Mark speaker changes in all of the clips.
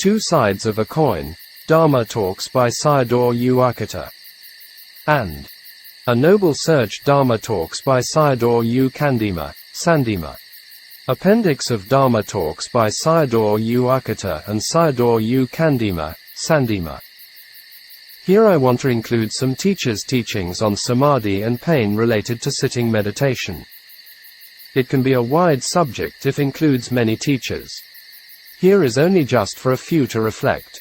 Speaker 1: Two Sides of a Coin, Dharma Talks by Sayadaw Ukkaṭṭha. And A Noble Search, Dharma Talks by Sayadaw Candima, Sandima. Appendix of Dhamma Talks by Sayadaw Ukkaṭṭha and Sayadaw Candima, Sandima. Here I want to include some teachers' teachings on samadhi and pain related to sitting meditation. It can be a wide subject if includes many teachers. Here is only just for a few to reflect.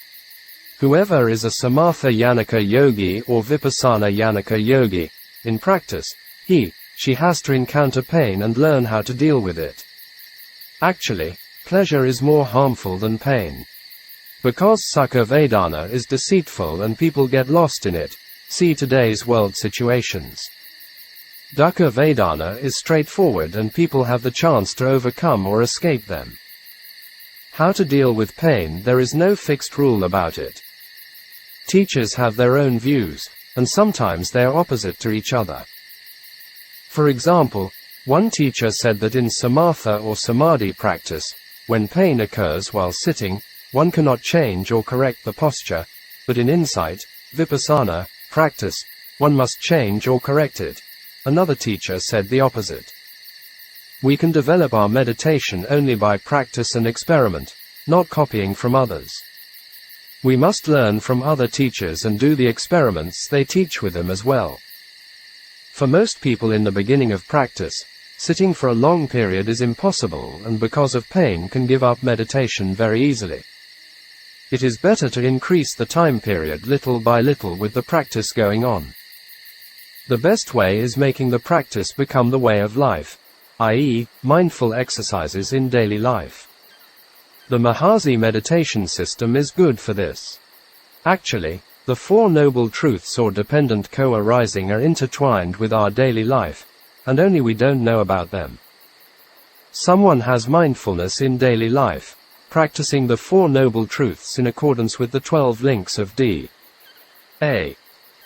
Speaker 1: Whoever is a samatha yanaka yogi or vipassana yanaka yogi, in practice, she has to encounter pain and learn how to deal with it. Actually, pleasure is more harmful than pain. Because sukha vedana is deceitful and people get lost in it, see today's world situations. Dukkha vedana is straightforward and people have the chance to overcome or escape them. How to deal with pain, there is no fixed rule about it. Teachers have their own views, and sometimes they are opposite to each other. For example, one teacher said that in samatha or samadhi practice, when pain occurs while sitting, one cannot change or correct the posture, but in insight, vipassana, practice, one must change or correct it. Another teacher said the opposite. We can develop our meditation only by practice and experiment, not copying from others. We must learn from other teachers and do the experiments they teach with them as well. For most people in the beginning of practice, sitting for a long period is impossible and because of pain can give up meditation very easily. It is better to increase the time period little by little with the practice going on. The best way is making the practice become the way of life, i.e., mindful exercises in daily life. The Mahasi meditation system is good for this. Actually, the Four Noble Truths or dependent co-arising are intertwined with our daily life, and only we don't know about them. Someone has mindfulness in daily life, practicing the Four Noble Truths in accordance with the 12 links of Dhamma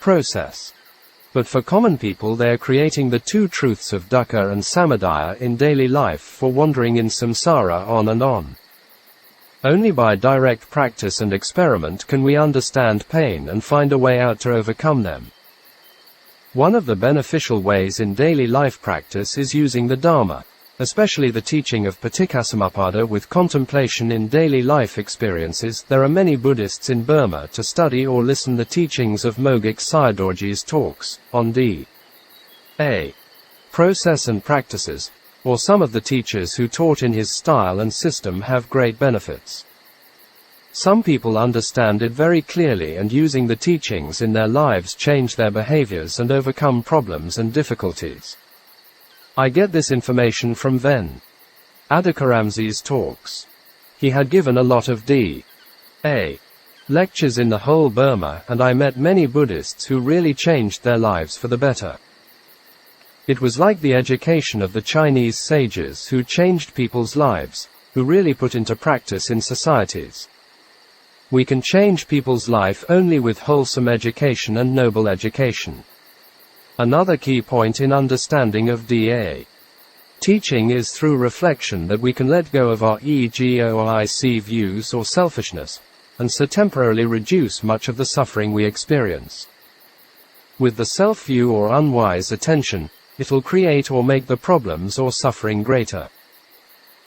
Speaker 1: process. But for common people they are creating the two truths of dukkha and samuddaya in daily life for wandering in samsara on and on. Only by direct practice and experiment can we understand pain and find a way out to overcome them. One of the beneficial ways in daily life practice is using the Dharma, especially the teaching of Paticcasamuppada with contemplation in daily life experiences. There are many Buddhists in Burma to study or listen the teachings of Mogik Sayadawji's talks on Dhamma process and practices, or some of the teachers who taught in his style and system have great benefits. Some people understand it very clearly and using the teachings in their lives change their behaviors and overcome problems and difficulties. I get this information from Ven Adhikaramzi's talks. He had given a lot of Dhamma lectures in the whole Burma and I met many Buddhists who really changed their lives for the better. It was like the education of the Chinese sages who changed people's lives, who really put into practice in societies. We can change people's life only with wholesome education and noble education. Another key point in understanding of Dhamma teaching is through reflection that we can let go of our egoic views or selfishness, and so temporarily reduce much of the suffering we experience. With the self-view or unwise attention, it'll create or make the problems or suffering greater.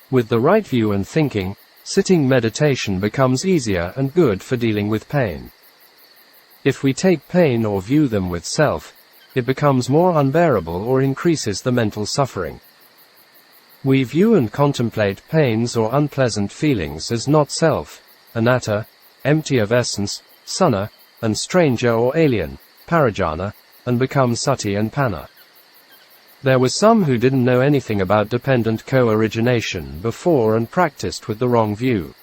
Speaker 1: With the right view and thinking, sitting meditation becomes easier and good for dealing with pain. If we take pain or view them with self, it becomes more unbearable or increases the mental suffering. We view and contemplate pains or unpleasant feelings as not self, anatta, empty of essence, sunna, and stranger or alien, parajana, and become sati and panna. There were some who didn't know anything about dependent co-origination before and practiced with the wrong view.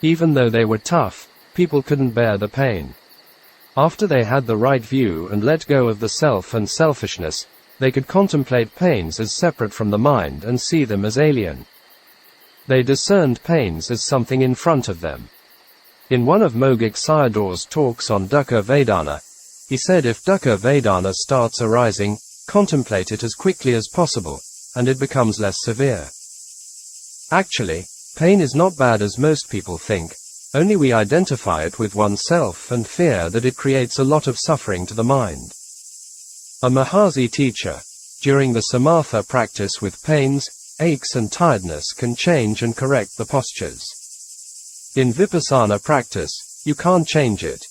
Speaker 1: Even though they were tough, people couldn't bear the pain. After they had the right view and let go of the self and selfishness, they could contemplate pains as separate from the mind and see them as alien. They discerned pains as something in front of them. In one of Mogik Sayadaw's talks on dukkha vedana, he said if dukkha vedana starts arising, contemplate it as quickly as possible, and it becomes less severe. Actually, pain is not bad as most people think, only we identify it with oneself and fear that it creates a lot of suffering to the mind. A Mahasi teacher, during the samatha practice with pains, aches and tiredness can change and correct the postures. In vipassana practice, you can't change it.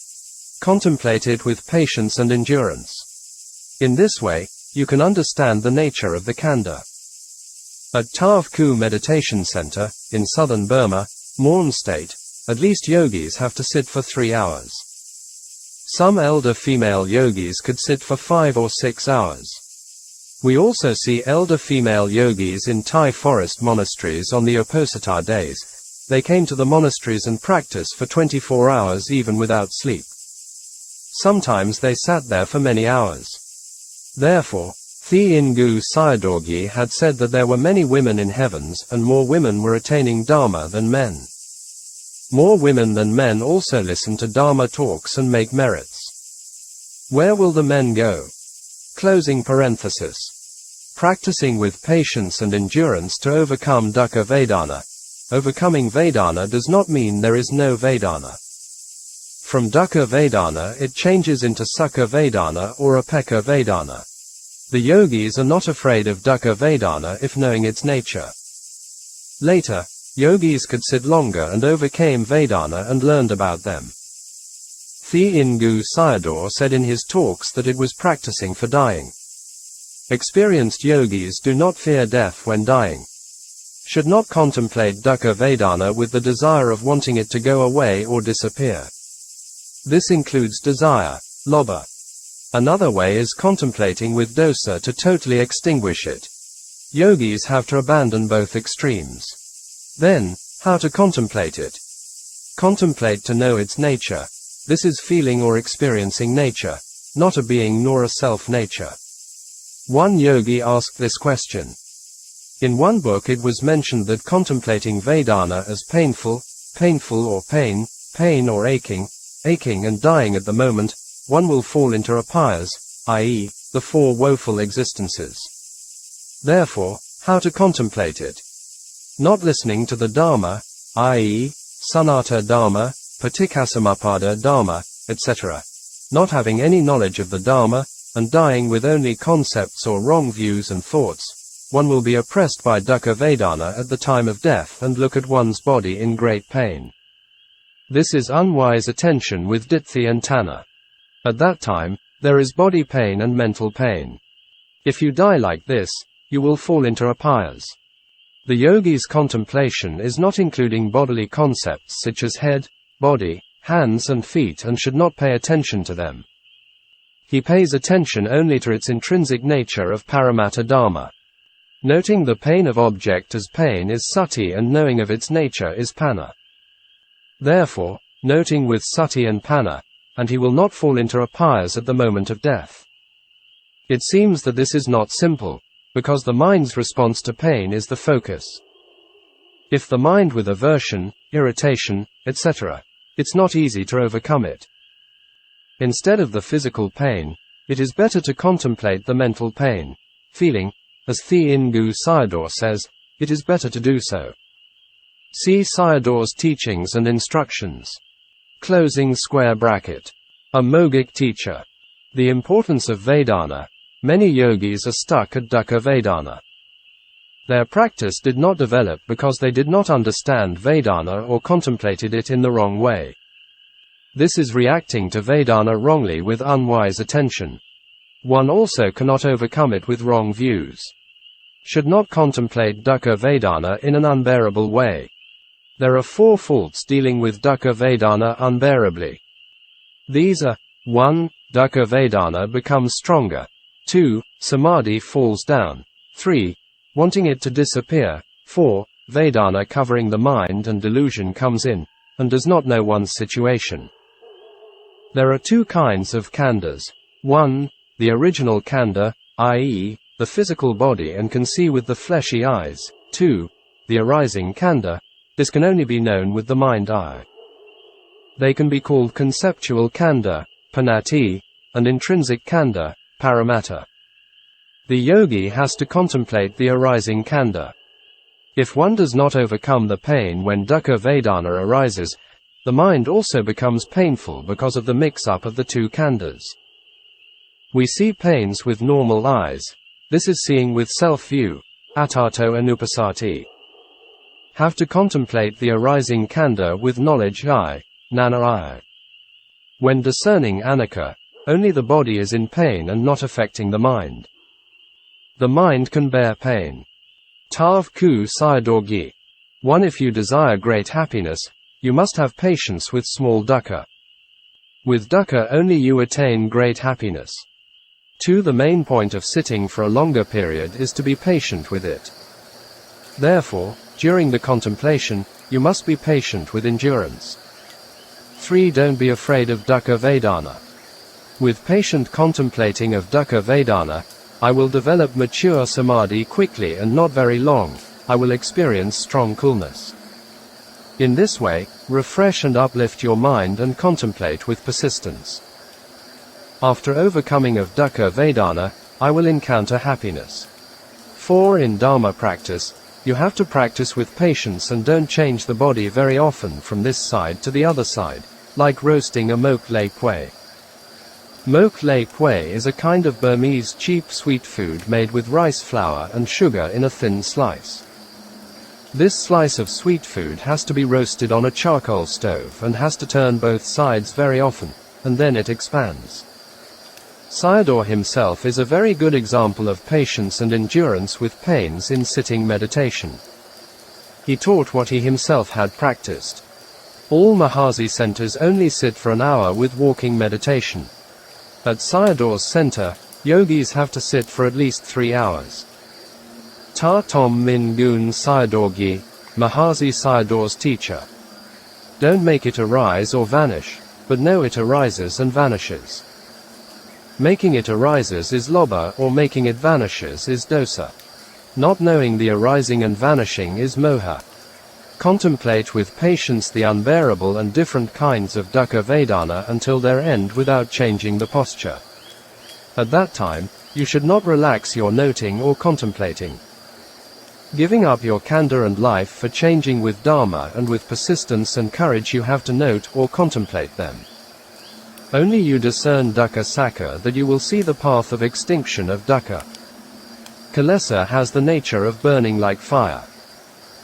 Speaker 1: Contemplate it with patience and endurance. In this way, you can understand the nature of the khandha. At Tav Ku Meditation Center, in southern Burma, Morn State, at least yogis have to sit for 3 hours. Some elder female yogis could sit for 5 or 6 hours. We also see elder female yogis in Thai forest monasteries on the Uposatha days. They came to the monasteries and practiced for 24 hours even without sleep. Sometimes they sat there for many hours. Therefore, Thae Ingu Sayadaw had said that there were many women in heavens and more women were attaining Dharma than men. More women than men also listen to Dharma talks and make merits. Where will the men go? Closing parenthesis. Practicing with patience and endurance to overcome dukkha vedana. Overcoming Vedana does not mean there is no Vedana. From dukkha Vedana it changes into Sukha Vedana or Upekkha Vedana. The yogis are not afraid of dukkha Vedana if knowing its nature. Later, yogis could sit longer and overcame Vedana and learned about them. Thae Ingu Sayadaw said in his talks that it was practicing for dying. Experienced yogis do not fear death when dying. Should not contemplate dukkha Vedana with the desire of wanting it to go away or disappear. This includes desire, lobha. Another way is contemplating with dosa to totally extinguish it. Yogis have to abandon both extremes. Then, how to contemplate it? Contemplate to know its nature. This is feeling or experiencing nature, not a being nor a self-nature. One yogi asked this question. In one book it was mentioned that contemplating Vedana as painful or pain or aching and dying at the moment, one will fall into apayas, i.e., the 4 woeful existences. Therefore, how to contemplate it? Not listening to the Dharma, i.e., Sanata Dharma, Paticcasamuppada Dharma, etc. Not having any knowledge of the Dharma, and dying with only concepts or wrong views and thoughts, one will be oppressed by dukkha Vedana at the time of death and look at one's body in great pain. This is unwise attention with ditthi and tanha. At that time, there is body pain and mental pain. If you die like this, you will fall into apayas. The yogi's contemplation is not including bodily concepts such as head, body, hands and feet and should not pay attention to them. He pays attention only to its intrinsic nature of paramattha dharma. Noting the pain of object as pain is sati and knowing of its nature is panna. Therefore, noting with sati and panna, and he will not fall into apayas at the moment of death. It seems that this is not simple, because the mind's response to pain is the focus. If the mind with aversion, irritation, etc., it's not easy to overcome it. Instead of the physical pain, it is better to contemplate the mental pain, feeling, as Thae Ingu Sayadaw says, it is better to do so. See Sayadaw's teachings and instructions. Closing square bracket. A Mogic teacher. The importance of Vedana. Many yogis are stuck at dukkha Vedana. Their practice did not develop because they did not understand Vedana or contemplated it in the wrong way. This is reacting to Vedana wrongly with unwise attention. One also cannot overcome it with wrong views. Should not contemplate dukkha Vedana in an unbearable way. There are 4 faults dealing with dukkha Vedana unbearably. These are: 1. Dukkha Vedana becomes stronger. 2. Samadhi falls down. 3. Wanting it to disappear. 4. Vedana covering the mind and delusion comes in, and does not know one's situation. There are 2 kinds of khandhas. 1. The original khandha, i.e., the physical body and can see with the fleshy eyes. 2. The arising khandha. This can only be known with the mind eye. They can be called conceptual khandha, panati, and intrinsic khandha, paramattha. The yogi has to contemplate the arising khandha. If one does not overcome the pain when dukkha Vedana arises, the mind also becomes painful because of the mix-up of the two khandhas. We see pains with normal eyes. This is seeing with self-view, attato anupasati. Have to contemplate the arising khandha with knowledge I, nana I. When discerning anicca, only the body is in pain and not affecting the mind. The mind can bear pain. Tav ku sayadaw. 1. If you desire great happiness, you must have patience with small dukkha. With dukkha only you attain great happiness. 2. The main point of sitting for a longer period is to be patient with it. Therefore, during the contemplation, you must be patient with endurance. 3. Don't be afraid of dukkha vedana. With patient contemplating of dukkha vedana, I will develop mature samadhi quickly and not very long. I will experience strong coolness. In this way, refresh and uplift your mind and contemplate with persistence. After overcoming of dukkha vedana, I will encounter happiness. 4. In Dharma practice, you have to practice with patience and don't change the body very often from this side to the other side, like roasting a mok lay pui. Mok lay pui is a kind of Burmese cheap sweet food made with rice flour and sugar in a thin slice. This slice of sweet food has to be roasted on a charcoal stove and has to turn both sides very often, and then it expands. Sayadaw himself is a very good example of patience and endurance with pains in sitting meditation. He taught what he himself had practiced. All Mahasi centers only sit for an hour with walking meditation. At Sayadaw's center, yogis have to sit for at least 3 hours. Ta Tom Min Gun Sayadaw, Mahasi Sayadaw's teacher. Don't make it arise or vanish, but know it arises and vanishes. Making it arises is lobha, or making it vanishes is dosa. Not knowing the arising and vanishing is moha. Contemplate with patience the unbearable and different kinds of dukkha vedana until their end without changing the posture. At that time, you should not relax your noting or contemplating. Giving up your khandha and life for changing with Dharma and with persistence and courage you have to note or contemplate them. Only you discern dukkha sakha that you will see the path of extinction of dukkha. Kilesa has the nature of burning like fire.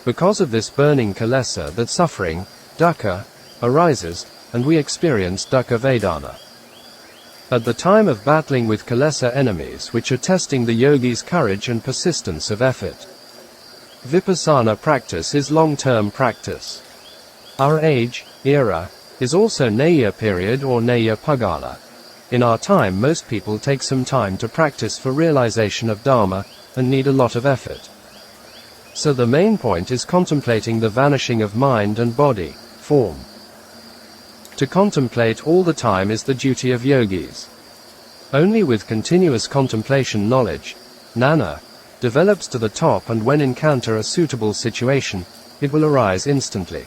Speaker 1: Because of this burning kilesa that suffering, dukkha, arises, and we experience dukkha vedana. At the time of battling with kilesa enemies which are testing the yogi's courage and persistence of effort. Vipassana practice is long-term practice. Our age, era, is also Naya period or Naya Pagala. In our time most people take some time to practice for realization of Dharma, and need a lot of effort. So the main point is contemplating the vanishing of mind and body, form. To contemplate all the time is the duty of yogis. Only with continuous contemplation knowledge, nana, develops to the top, and when encounter a suitable situation, it will arise instantly.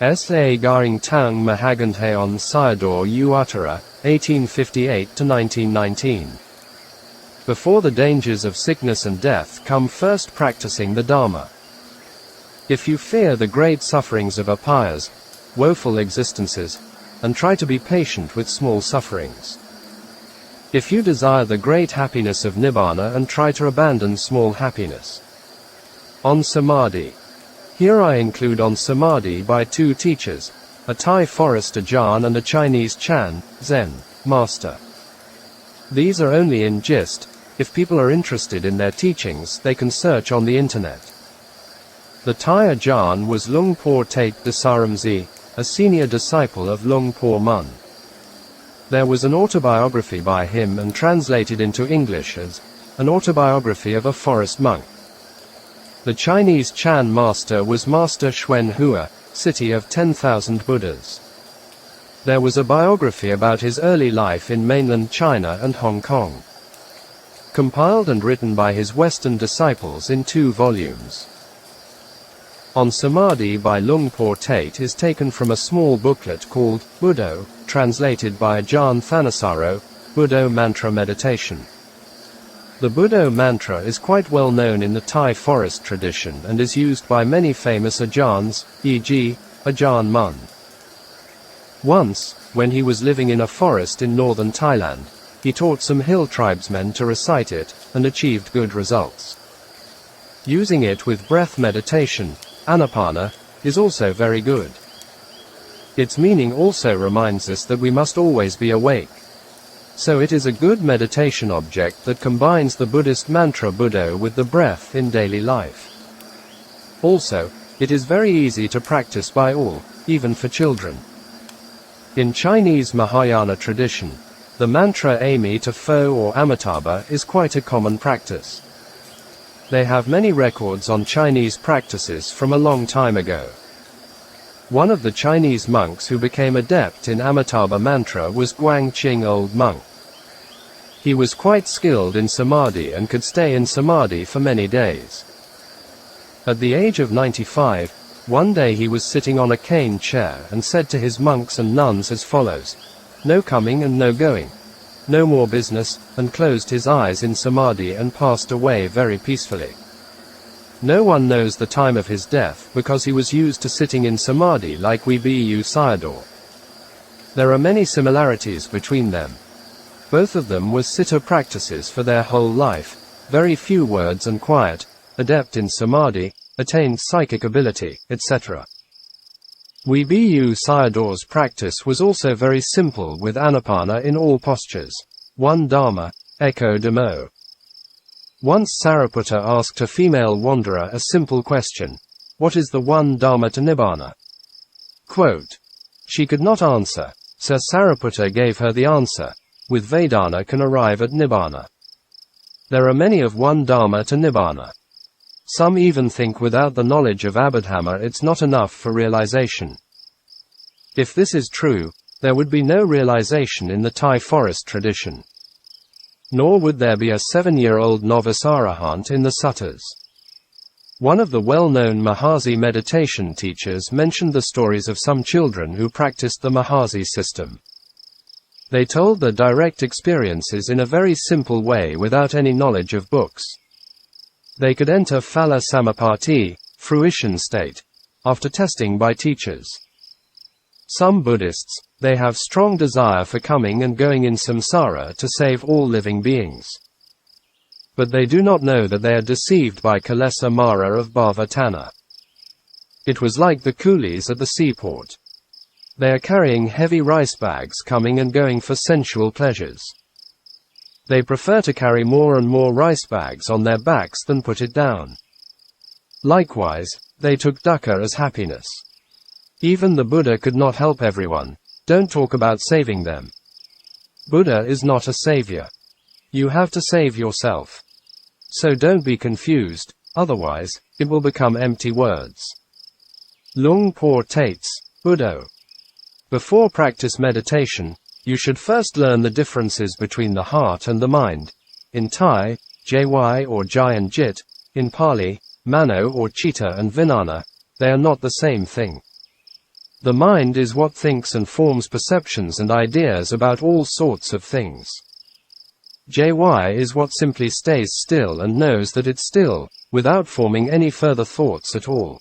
Speaker 1: Sa Garing Tang Mahagandhayon Sayadaw Uttara, 1858–1919. Before the dangers of sickness and death come first practicing the Dharma. If you fear the great sufferings of apayas, woeful existences, and try to be patient with small sufferings. If you desire the great happiness of Nibbana and try to abandon small happiness. On Samadhi. Here I include on Samadhi by 2 teachers, a Thai forest Ajahn and a Chinese Chan, Zen, master. These are only in gist. If people are interested in their teachings, they can search on the internet. The Thai Ajahn was Lung Por Tate Dasaramzi, a senior disciple of Lung Por Mun. There was an autobiography by him and translated into English as an autobiography of a forest monk. The Chinese Chan master was Master Xuen Hua, city of 10,000 Buddhas. There was a biography about his early life in mainland China and Hong Kong. Compiled and written by his Western disciples in 2 volumes. On Samadhi by Lung Por Tate is taken from a small booklet called Buddho, translated by Ajahn Thanissaro, Buddho Mantra Meditation. The Buddho mantra is quite well known in the Thai forest tradition and is used by many famous Ajahns, e.g., Ajahn Mun. Once, when he was living in a forest in northern Thailand, he taught some hill tribesmen to recite it, and achieved good results. Using it with breath meditation, Anapana, is also very good. Its meaning also reminds us that we must always be awake. So it is a good meditation object that combines the Buddhist mantra Buddho with the breath in daily life. Also, it is very easy to practice by all, even for children. In Chinese Mahayana tradition, the mantra Ami to Pho or Amitabha is quite a common practice. They have many records on Chinese practices from a long time ago. One of the Chinese monks who became adept in Amitabha mantra was Guangqing Old Monk. He was quite skilled in samadhi and could stay in samadhi for many days. At the age of 95, one day he was sitting on a cane chair and said to his monks and nuns as follows: "No coming and no going. No more business," and closed his eyes in samadhi and passed away very peacefully. No one knows the time of his death because he was used to sitting in samadhi like Bhikkhu Sayadaw. There are many similarities between them. Both of them were sitta practices for their whole life, very few words and quiet, adept in samadhi, attained psychic ability, etc. Bhikkhu Sayadaw's practice was also very simple with anapana in all postures. One Dharma, Echo Demo. Once Sariputta asked a female wanderer a simple question: "What is the one Dharma to Nibbana?" Quote. She could not answer, so Sariputta gave her the answer: "With Vedana can arrive at Nibbana." There are many of one Dharma to Nibbana. Some even think without the knowledge of Abhidhamma it's not enough for realization. If this is true, there would be no realization in the Thai forest tradition. Nor would there be a 7-year-old novice arahant in the suttas. One of the well-known Mahasi meditation teachers mentioned the stories of some children who practiced the Mahasi system. They told their direct experiences in a very simple way without any knowledge of books. They could enter Phala Samapatti, fruition state, after testing by teachers. Some Buddhists, they have strong desire for coming and going in samsara to save all living beings. But they do not know that they are deceived by Kilesa Mara of Bhava-tanha. It was like the coolies at the seaport. They are carrying heavy rice bags coming and going for sensual pleasures. They prefer to carry more and more rice bags on their backs than put it down. Likewise, they took dukkha as happiness. Even the Buddha could not help everyone. Don't talk about saving them. Buddha is not a savior. You have to save yourself. So don't be confused, otherwise, it will become empty words. Lung por tates, Buddho. Before practice meditation, you should first learn the differences between the heart and the mind. In Thai, jy or jai and jit. In Pali, mano or chitta and vinana. They are not the same thing. The mind is what thinks and forms perceptions and ideas about all sorts of things. Jy is what simply stays still and knows that it's still, without forming any further thoughts at all.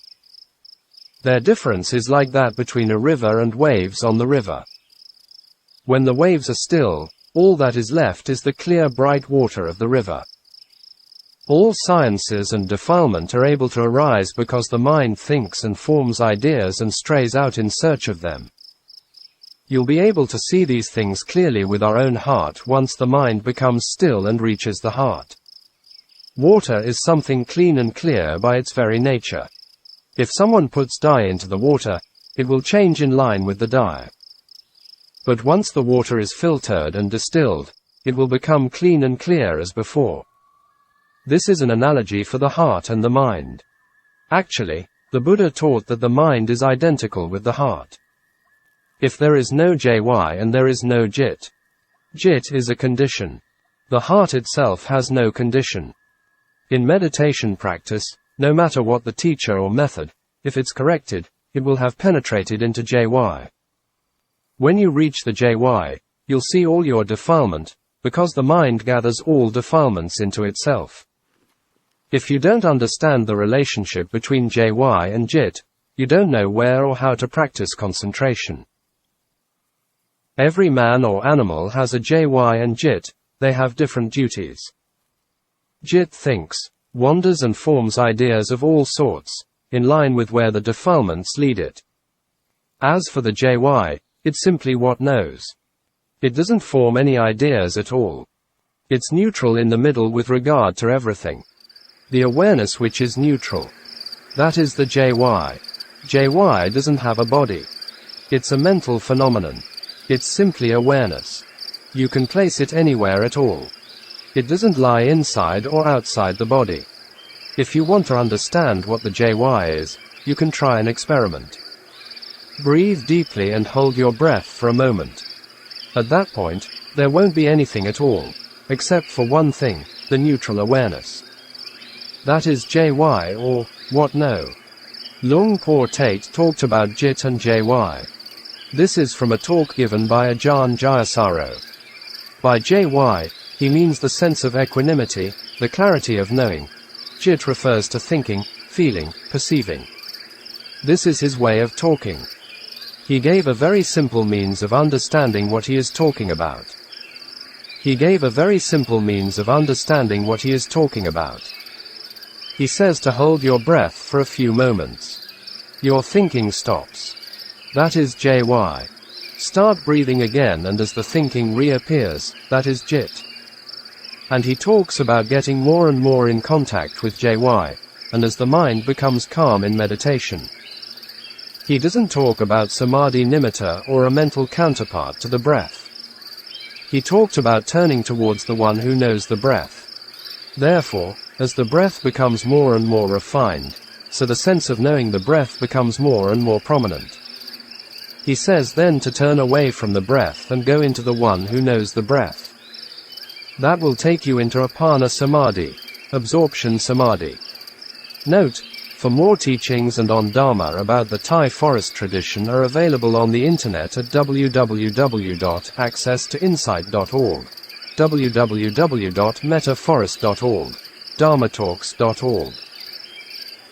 Speaker 1: Their difference is like that between a river and waves on the river. When the waves are still, all that is left is the clear bright water of the river. All sciences and defilement are able to arise because the mind thinks and forms ideas and strays out in search of them. You'll be able to see these things clearly with our own heart once the mind becomes still and reaches the heart. Water is something clean and clear by its very nature. If someone puts dye into the water, it will change in line with the dye. But once the water is filtered and distilled, it will become clean and clear as before. This is an analogy for the heart and the mind. Actually, the Buddha taught that the mind is identical with the heart. If there is no jy and there is no jit. Jit is a condition. The heart itself has no condition. In meditation practice, no matter what the teacher or method, if it's corrected, it will have penetrated into jy. When you reach the jy, you'll see all your defilement, because the mind gathers all defilements into itself. If you don't understand the relationship between jy and jit, you don't know where or how to practice concentration. Every man or animal has a JY and JIT, they have different duties. JIT thinks, wanders and forms ideas of all sorts, in line with where the defilements lead it. As for the JY, it's simply what knows. It doesn't form any ideas at all. It's neutral in the middle with regard to everything. The awareness which is neutral. That is the JY. JY doesn't have a body. It's a mental phenomenon. It's simply awareness. You can place it anywhere at all. It doesn't lie inside or outside the body. If you want to understand what the JY is, you can try an experiment. Breathe deeply and hold your breath for a moment. At that point, there won't be anything at all, except for one thing, the neutral awareness. That is JY, or what know. Luang Por Tate talked about JIT and JY. This is from a talk given by Ajahn Jayasaro. By JY, he means the sense of equanimity, the clarity of knowing. JIT refers to thinking, feeling, perceiving. This is his way of talking. He gave a very simple means of understanding what he is talking about. He gave a very simple means of understanding what he is talking about. He says to hold your breath for a few moments. Your thinking stops. That is JY. Start breathing again, and as the thinking reappears, that is JIT. And he talks about getting more and more in contact with JY, and as the mind becomes calm in meditation. He doesn't talk about samadhi nimitta or a mental counterpart to the breath. He talked about turning towards the one who knows the breath. Therefore, as the breath becomes more and more refined, so the sense of knowing the breath becomes more and more prominent. He says then to turn away from the breath and go into the one who knows the breath. That will take you into Apana Samadhi, absorption Samadhi. Note, for more teachings and on Dharma about the Thai forest tradition are available on the internet at www.accesstoinsight.org, www.metaforest.org, dharmatalks.org.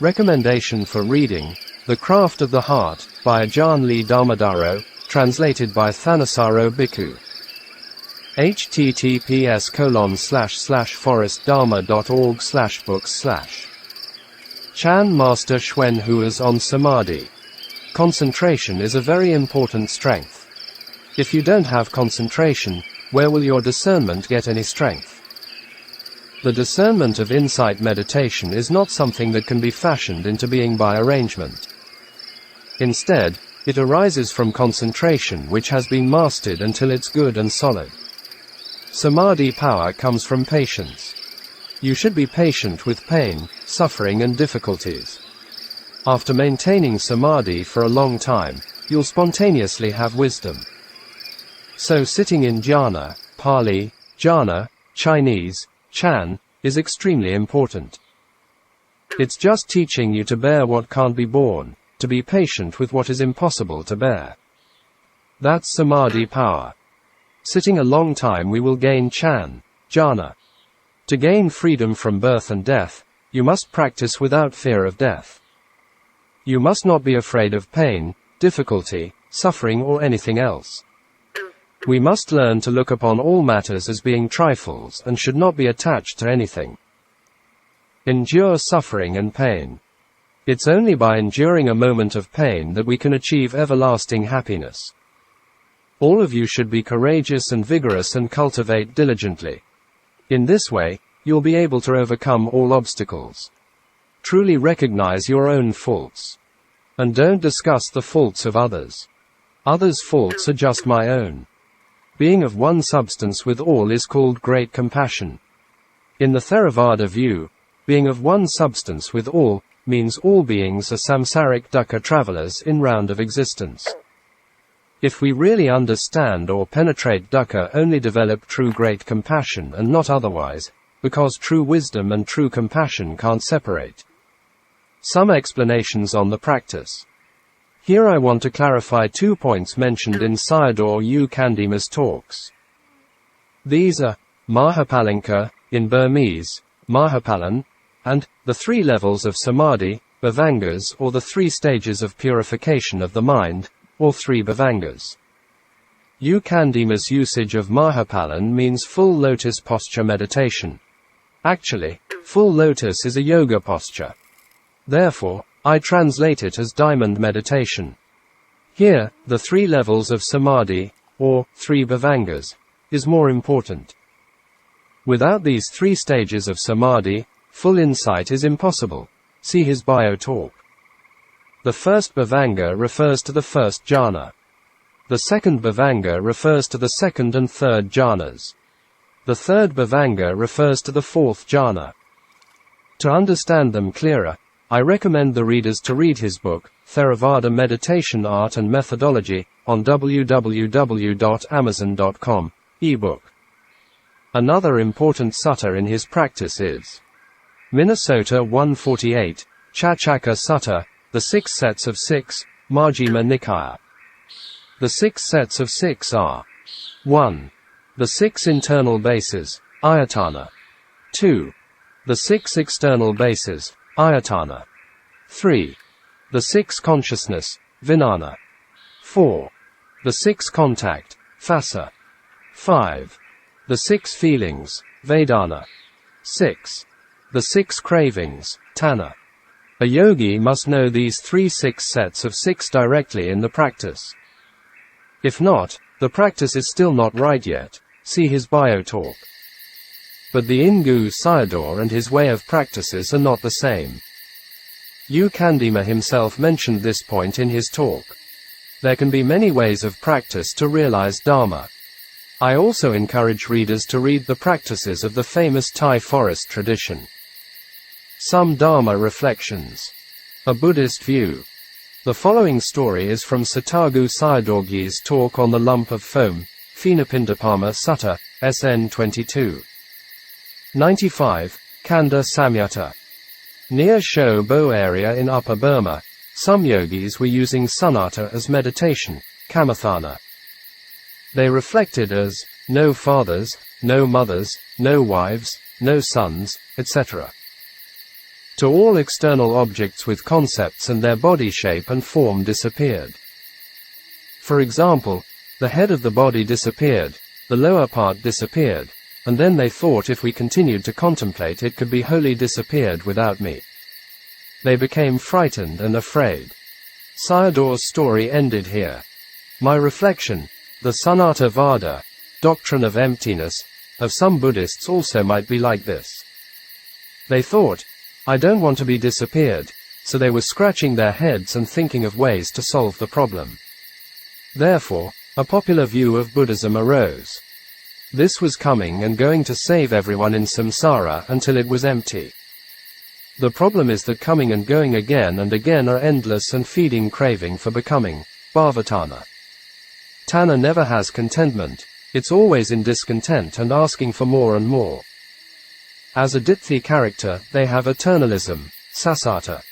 Speaker 1: Recommendation for reading: The Craft of the Heart, by Ajahn Lee Dharmadharo, translated by Thanissaro Bhikkhu. https://forestdharma.org/books/ Chan Master Shuen Hua's on Samadhi. Concentration is a very important strength. If you don't have concentration, where will your discernment get any strength? The discernment of insight meditation is not something that can be fashioned into being by arrangement. Instead, it arises from concentration which has been mastered until it's good and solid. Samadhi power comes from patience. You should be patient with pain, suffering and difficulties. After maintaining samadhi for a long time, you'll spontaneously have wisdom. So sitting in jhana, Pali, jhana, Chinese, Chan, is extremely important. It's just teaching you to bear what can't be borne, to be patient with what is impossible to bear. That's samadhi power. Sitting a long time we will gain Chan, jhana. To gain freedom from birth and death, you must practice without fear of death. You must not be afraid of pain, difficulty, suffering or anything else. We must learn to look upon all matters as being trifles and should not be attached to anything. Endure suffering and pain. It's only by enduring a moment of pain that we can achieve everlasting happiness. All of you should be courageous and vigorous and cultivate diligently. In this way, you'll be able to overcome all obstacles. Truly recognize your own faults. And don't discuss the faults of others. Others' faults are just my own. Being of one substance with all is called great compassion. In the Theravada view, being of one substance with all means all beings are samsaric dukkha travelers in round of existence. If we really understand or penetrate dukkha, only develop true great compassion and not otherwise, because true wisdom and true compassion can't separate. Some explanations on the practice. Here I want to clarify 2 points mentioned in Sayadaw U Candima's talks. These are Mahapalinka, in Burmese, Mahapalan, and the 3 levels of Samadhi, Bhavangas, or the 3 stages of purification of the mind, or 3 Bhavangas. Candima's usage of Mahapalan means full lotus posture meditation. Actually, full lotus is a yoga posture. Therefore, I translate it as diamond meditation. Here, the 3 levels of samadhi, or 3 Bhavangas, is more important. Without these 3 stages of samadhi, full insight is impossible. See his bio talk. The first Bhavanga refers to the first jhana. The second Bhavanga refers to the second and third jhanas. The third Bhavanga refers to the fourth jhana. To understand them clearer, I recommend the readers to read his book, Theravada Meditation Art and Methodology, on www.amazon.com, ebook. Another important sutta in his practice is Minnesota 148, Chachaka Sutta, the 6 sets of 6, Majjhima Nikaya. The 6 sets of 6 are 1. The 6 internal bases, Ayatana. 2. The 6 external bases, Ayatana. 3. The 6 consciousness, Vijnana. 4. The 6 contact, Phassa. 5. The 6 feelings, Vedana. 6. The 6 cravings, Tanha. A yogi must know these 6 sets of 6 directly in the practice. If not, the practice is still not right yet. See his bio talk. But the Bhikkhu Sayadaw and his way of practices are not the same. Candima himself mentioned this point in his talk. There can be many ways of practice to realize Dharma. I also encourage readers to read the practices of the famous Thae forest tradition. Some Dharma reflections. A Buddhist view. The following story is from Sathagu Sayadawji's talk on the lump of foam, Phenapindapama Sutta, SN 22. 95, Kanda Samyutta. Near Sho Bo area in Upper Burma, some yogis were using sunnata as meditation, kamathana. They reflected as, no fathers, no mothers, no wives, no sons, etc. To all external objects with concepts and their body shape and form disappeared. For example, the head of the body disappeared, the lower part disappeared, and then they thought if we continued to contemplate it could be wholly disappeared without me. They became frightened and afraid. Sayadaw's story ended here. My reflection, the Sunnata Vada, doctrine of emptiness, of some Buddhists also might be like this. They thought, I don't want to be disappeared, so they were scratching their heads and thinking of ways to solve the problem. Therefore, a popular view of Buddhism arose. This was coming and going to save everyone in samsara until it was empty. The problem is that coming and going again and again are endless and feeding craving for becoming, bhavatana. Tanha never has contentment, it's always in discontent and asking for more and more. As a ditthi character, they have eternalism, sasata.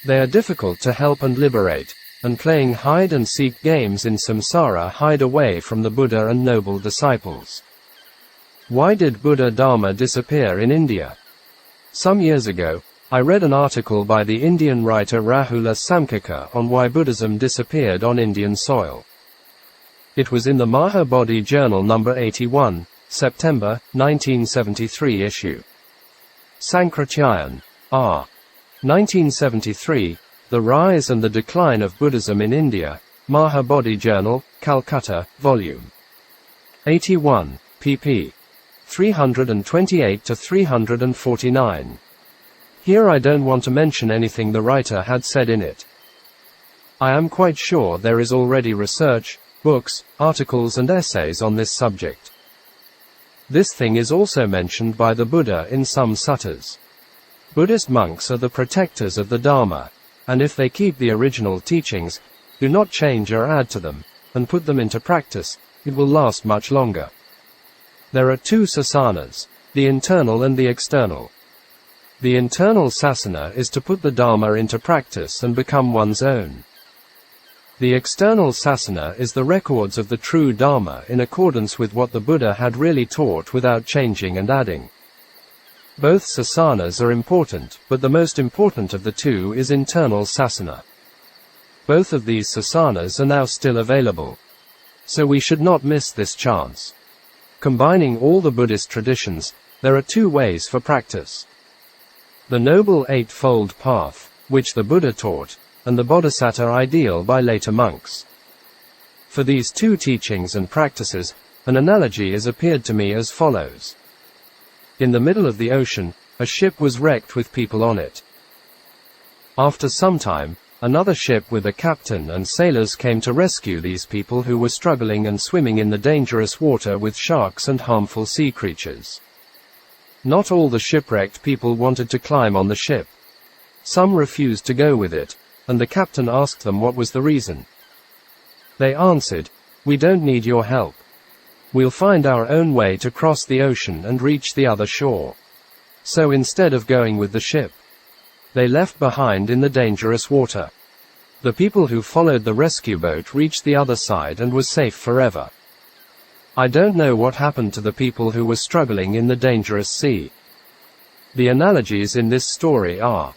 Speaker 1: They are difficult to help and liberate, and playing hide-and-seek games in samsara hide away from the Buddha and noble disciples. Why did Buddha Dharma disappear in India? Some years ago, I read an article by the Indian writer Rahula Samkika on why Buddhism disappeared on Indian soil. It was in the Mahabodhi Journal number 81, September, 1973 issue. Sankrityayan, R. 1973, The Rise and the Decline of Buddhism in India, Mahabodhi Journal, Calcutta, Volume 81, pp. 328 to 349. Here I don't want to mention anything the writer had said in it. I am quite sure there is already research, books, articles and essays on this subject. This thing is also mentioned by the Buddha in some suttas. Buddhist monks are the protectors of the Dharma, and if they keep the original teachings, do not change or add to them, and put them into practice, it will last much longer. There are 2 sasanas, the internal and the external. The internal sasana is to put the Dharma into practice and become one's own. The external sasana is the records of the true Dharma in accordance with what the Buddha had really taught without changing and adding. Both sasanas are important, but the most important of the two is internal sasana. Both of these sasanas are now still available. So we should not miss this chance. Combining all the Buddhist traditions, there are two ways for practice. The Noble Eightfold Path, which the Buddha taught, and the Bodhisattva ideal by later monks. For these two teachings and practices, an analogy has appeared to me as follows. In the middle of the ocean, a ship was wrecked with people on it. After some time, another ship with a captain and sailors came to rescue these people who were struggling and swimming in the dangerous water with sharks and harmful sea creatures. Not all the shipwrecked people wanted to climb on the ship. Some refused to go with it, and the captain asked them what was the reason. They answered, "We don't need your help. We'll find our own way to cross the ocean and reach the other shore." So instead of going with the ship, they left behind in the dangerous water. The people who followed the rescue boat reached the other side and was safe forever. I don't know what happened to the people who were struggling in the dangerous sea. The analogies in this story are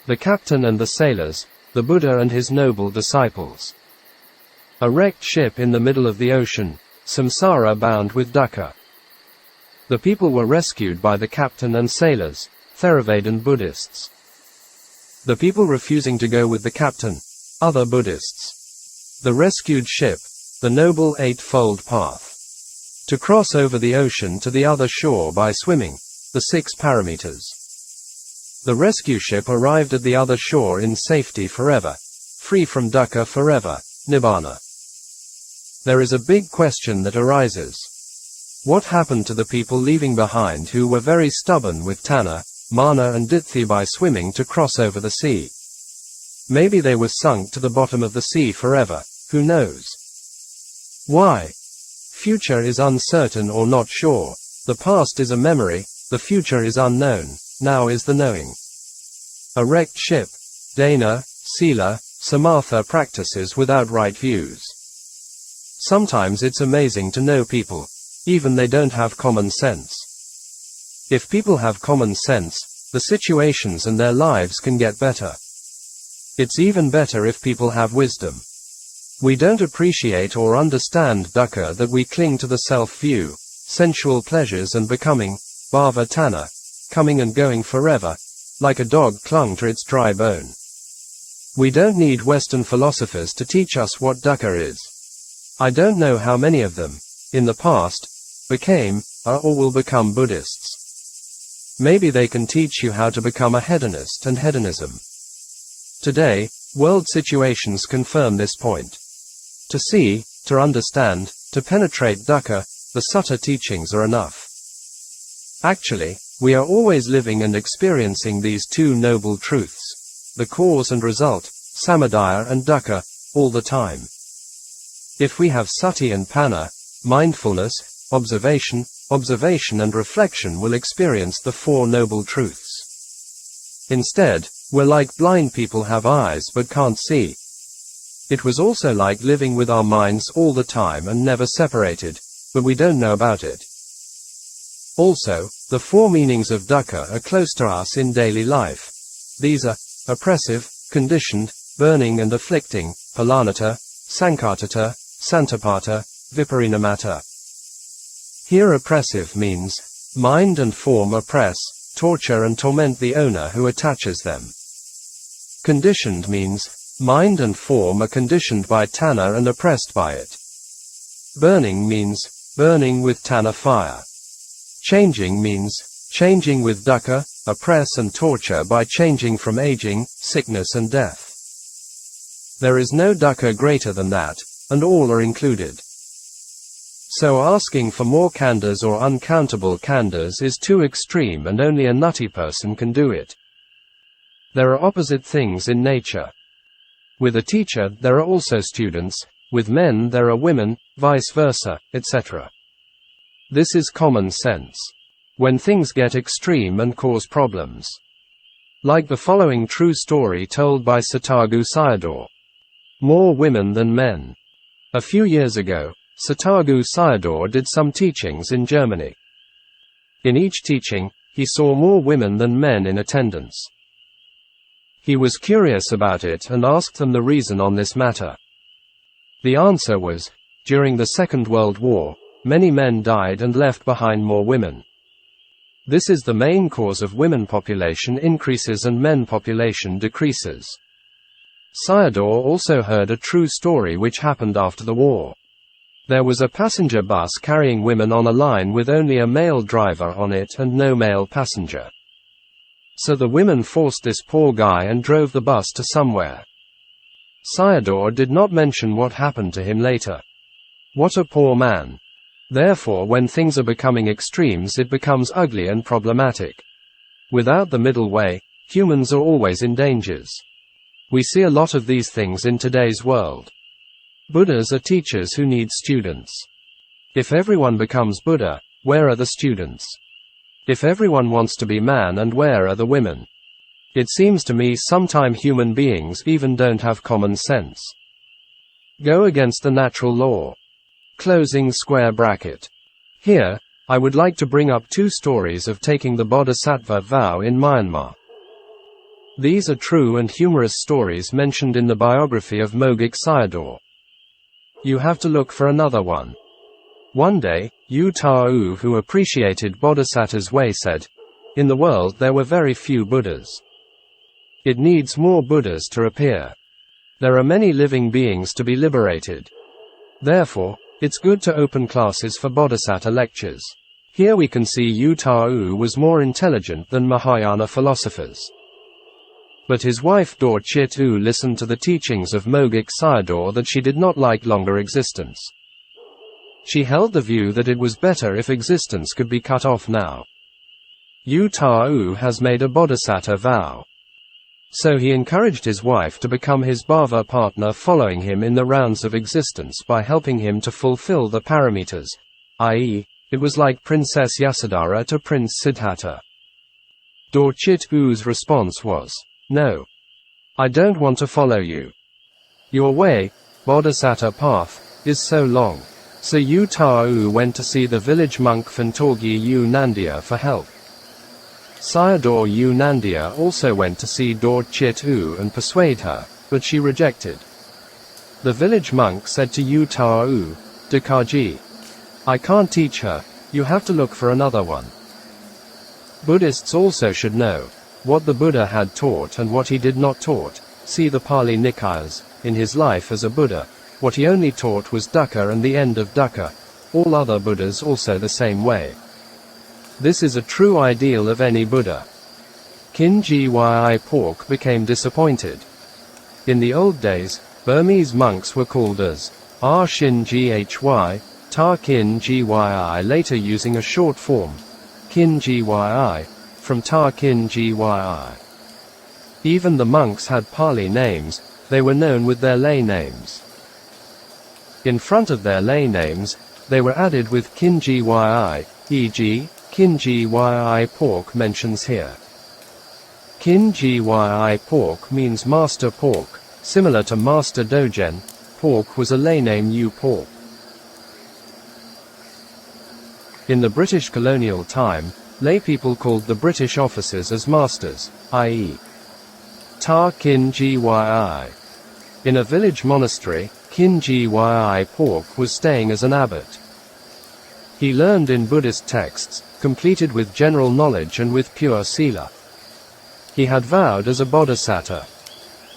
Speaker 1: the captain and the sailors, the Buddha and his noble disciples. A wrecked ship in the middle of the ocean, samsara bound with dukkha. The people were rescued by the captain and sailors, Theravada Buddhists. The people refusing to go with the captain, other Buddhists. The rescued ship, the Noble Eightfold Path. To cross over the ocean to the other shore by swimming, the 6 paramitas. The rescue ship arrived at the other shore in safety forever, free from dukkha forever, nibbana. There is a big question that arises. What happened to the people leaving behind who were very stubborn with tanha, mana and ditthi by swimming to cross over the sea? Maybe they were sunk to the bottom of the sea forever, who knows? Why? Future is uncertain or not sure. The past is a memory, the future is unknown, now is the knowing. A wrecked ship, dana, sila, samatha practices without right views. Sometimes it's amazing to know people, even they don't have common sense. If people have common sense, the situations and their lives can get better. It's even better if people have wisdom. We don't appreciate or understand dukkha that we cling to the self-view, sensual pleasures and becoming, bhava tanha, coming and going forever, like a dog clung to its dry bone. We don't need Western philosophers to teach us what dukkha is. I don't know how many of them, in the past, became, are or will become Buddhists. Maybe they can teach you how to become a hedonist and hedonism. Today, world situations confirm this point. To see, to understand, to penetrate dukkha, the sutta teachings are enough. Actually, we are always living and experiencing these two noble truths, the cause and result, samadaya and dukkha, all the time. If we have sati and panna, mindfulness, observation and reflection will experience the 4 noble truths. Instead, we're like blind people have eyes but can't see. It was also like living with our minds all the time and never separated, but we don't know about it. Also, the 4 meanings of dukkha are close to us in daily life. These are oppressive, conditioned, burning and afflicting, palanata, sankatata, santapata, viparinamata. Here oppressive means, mind and form oppress, torture and torment the owner who attaches them. Conditioned means, mind and form are conditioned by tanha and oppressed by it. Burning means, burning with tanha fire. Changing means, changing with dukkha, oppress and torture by changing from aging, sickness and death. There is no dukkha greater than that, and all are included. So asking for more khandhas or uncountable khandhas is too extreme and only a nutty person can do it. There are opposite things in nature. With a teacher there are also students, with men there are women, vice versa, etc. This is common sense. When things get extreme and cause problems. Like the following true story told by Sathagu Sayadaw. More women than men. A few years ago, Sathagu Sayadaw did some teachings in Germany. In each teaching, he saw more women than men in attendance. He was curious about it and asked them the reason on this matter. The answer was, during the Second World War, many men died and left behind more women. This is the main cause of women population increases and men population decreases. Sayadaw also heard a true story which happened after the war. There was a passenger bus carrying women on a line with only a male driver on it and no male passenger. So the women forced this poor guy and drove the bus to somewhere. Sayadaw did not mention what happened to him later. What a poor man. Therefore, when things are becoming extremes, it becomes ugly and problematic. Without the middle way, humans are always in dangers. We see a lot of these things in today's world. Buddhas are teachers who need students. If everyone becomes Buddha, where are the students? If everyone wants to be man, and where are the women? It seems to me sometimes human beings even don't have common sense. Go against the natural law. Closing square bracket. Here, I would like to bring up two stories of taking the Bodhisattva vow in Myanmar. These are true and humorous stories mentioned in the biography of Mogik Sayadaw. You have to look for another one. One day, Ukkaṭṭa, who appreciated Bodhisattva's way, said, "In the world there were very few Buddhas. It needs more Buddhas to appear. There are many living beings to be liberated. Therefore, it's good to open classes for Bodhisattva lectures." Here we can see Ukkaṭṭa was more intelligent than Mahayana philosophers. But his wife Dorchitu listened to the teachings of Mogik Sayadaw that she did not like longer existence. She held the view that it was better if existence could be cut off now. Ukkaṭṭa has made a bodhisattva vow. So he encouraged his wife to become his bhava partner, following him in the rounds of existence by helping him to fulfill the paramitas, i.e., it was like Princess Yasodhara to Prince Siddhartha. Dorchitu's response was, "No. I don't want to follow you. Your way, bodhisattva path, is so long." So Ukkaṭṭa went to see the village monk Fantorgi Nandia for help. Sayadaw Nandia also went to see Dorchitu and persuade her, but she rejected. The village monk said to Ukkaṭṭa, "Dakaji, I can't teach her, you have to look for another one." Buddhists also should know what the Buddha had taught and what he did not taught. See the Pali Nikayas. In his life as a Buddha, what he only taught was dukkha and the end of dukkha. All other Buddhas also the same way. This is a true ideal of any Buddha. Kinji Pork became disappointed. In the old days, Burmese monks were called as Shin Ghy, Ta Kin Gyi, later using a short form, Kin Gyi, from Ta Kin Gyi. Even the monks had Pali names, they were known with their lay names. In front of their lay names, they were added with Kin Gyi, e.g., Kin Gyi Pork mentions here. Kin Gyi Pork means Master Pork, similar to Master Dogen. Pork was a lay name U Pork. In the British colonial time, lay people called the British officers as masters, i.e. Ta Kin Gyi. In a village monastery, Kin Gyi Pork was staying as an abbot. He learned in Buddhist texts, completed with general knowledge and with pure sila. He had vowed as a bodhisattva.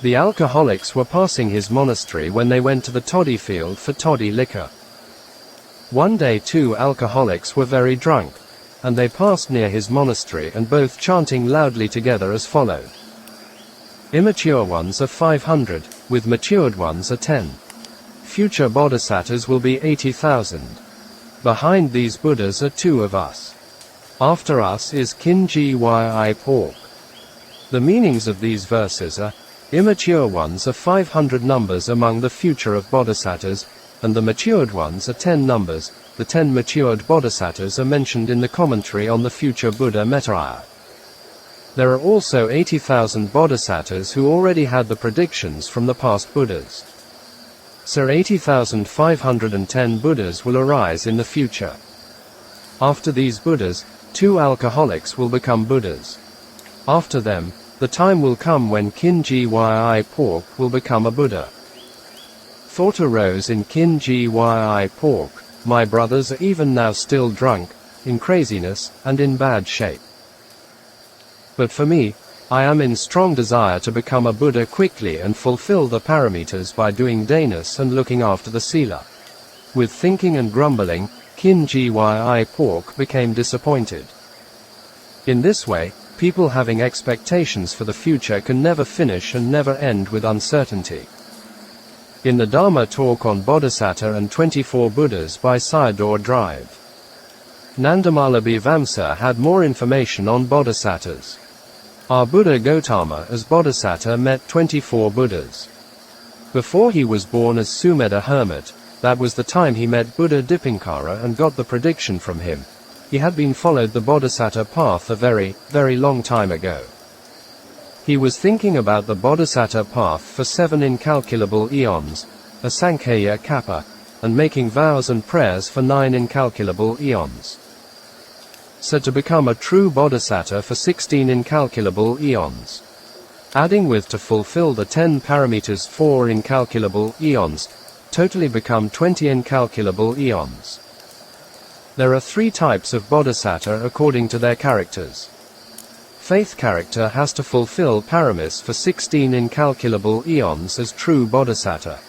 Speaker 1: The alcoholics were passing his monastery when they went to the toddy field for toddy liquor. One day 2 alcoholics were very drunk, and they passed near his monastery and both chanting loudly together as followed. Immature ones are 500, with matured ones are 10. Future bodhisattvas will be 80,000. Behind these Buddhas are 2 of us. After us is Kin Gyi Pork. The meanings of these verses are, immature ones are 500 numbers among the future of bodhisattvas, and the matured ones are 10 numbers. The 10 matured bodhisattvas are mentioned in the commentary on the future Buddha Mettaya. There are also 80,000 bodhisattvas who already had the predictions from the past Buddhas. So 80,510 Buddhas will arise in the future. After these Buddhas, 2 alcoholics will become Buddhas. After them, the time will come when Kinji Pork will become a Buddha. Thought arose in Kinji Pork, my brothers are even now still drunk, in craziness, and in bad shape. But for me, I am in strong desire to become a Buddha quickly and fulfill the paramitas by doing danas and looking after the sila. With thinking and grumbling, Kinji Pork became disappointed. In this way, people having expectations for the future can never finish and never end with uncertainty. In the Dharma talk on Bodhisattva and 24 Buddhas by Sayadaw Drive, Nandamala Vamsa had more information on Bodhisattvas. Our Buddha Gautama as Bodhisattva met 24 Buddhas. Before he was born as Sumedha hermit, that was the time he met Buddha Dipankara and got the prediction from him. He had been followed the Bodhisattva path a very, very long time ago. He was thinking about the Bodhisattva path for 7 incalculable eons, a Sankhya Kappa, and making vows and prayers for 9 incalculable eons. So to become a true Bodhisattva for 16 incalculable eons. Adding with to fulfill the 10 paramitas 4 incalculable eons, totally become 20 incalculable eons. There are 3 types of Bodhisattva according to their characters. Faith character has to fulfill paramis for 16 incalculable eons as true Bodhisattva.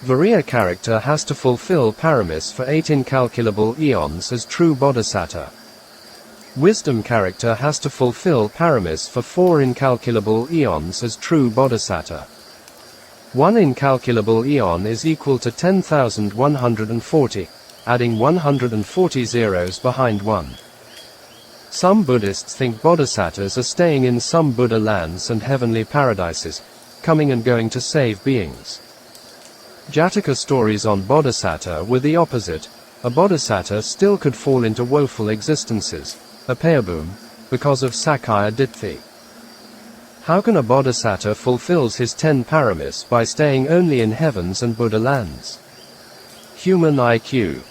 Speaker 1: Viriya character has to fulfill paramis for 8 incalculable eons as true Bodhisattva. Wisdom character has to fulfill paramis for 4 incalculable eons as true Bodhisattva. 1 incalculable eon is equal to 10,140, adding 140 zeros behind 1. Some Buddhists think Bodhisattvas are staying in some Buddha lands and heavenly paradises, coming and going to save beings. Jataka stories on Bodhisattva were the opposite. A Bodhisattva still could fall into woeful existences, a payabum, because of Sakaya Ditthi. How can a Bodhisattva fulfills his 10 paramis by staying only in heavens and Buddha lands? Human IQ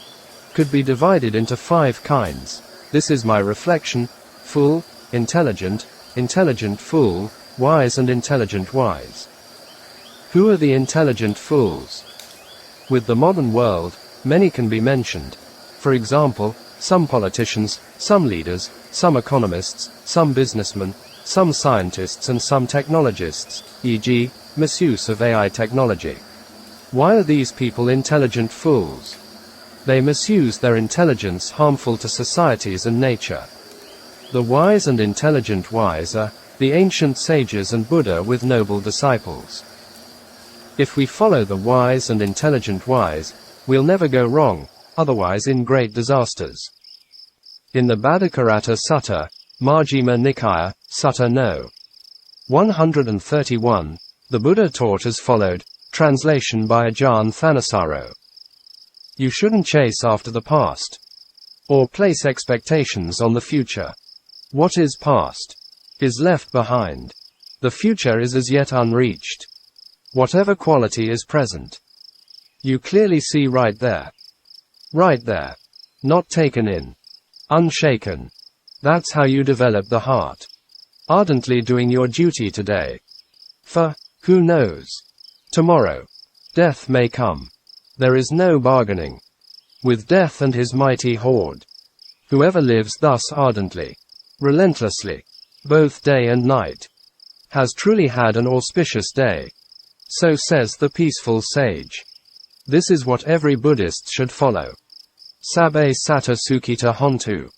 Speaker 1: could be divided into 5 kinds. This is my reflection: fool, intelligent, intelligent fool, wise and intelligent wise. Who are the intelligent fools? With the modern world, many can be mentioned. For example, some politicians, some leaders, some economists, some businessmen, some scientists and some technologists, e.g., misuse of AI technology. Why are these people intelligent fools? They misuse their intelligence harmful to societies and nature. The wise and intelligent wise are the ancient sages and Buddha with noble disciples. If we follow the wise and intelligent wise, we'll never go wrong, otherwise in great disasters. In the Bhaddakaratta Sutta, Majjhima Nikaya, Sutta No. 131, the Buddha taught as followed, translation by Ajahn Thanissaro. You shouldn't chase after the past, or place expectations on the future. What is past is left behind. The future is as yet unreached. Whatever quality is present, you clearly see right there. Right there. Not taken in. Unshaken. That's how you develop the heart. Ardently doing your duty today. For, who knows? Tomorrow, death may come. There is no bargaining with death and his mighty horde. Whoever lives thus ardently, relentlessly, both day and night, has truly had an auspicious day. So says the peaceful sage. This is what every Buddhist should follow. Sabbe Satta Sukhita Hontu.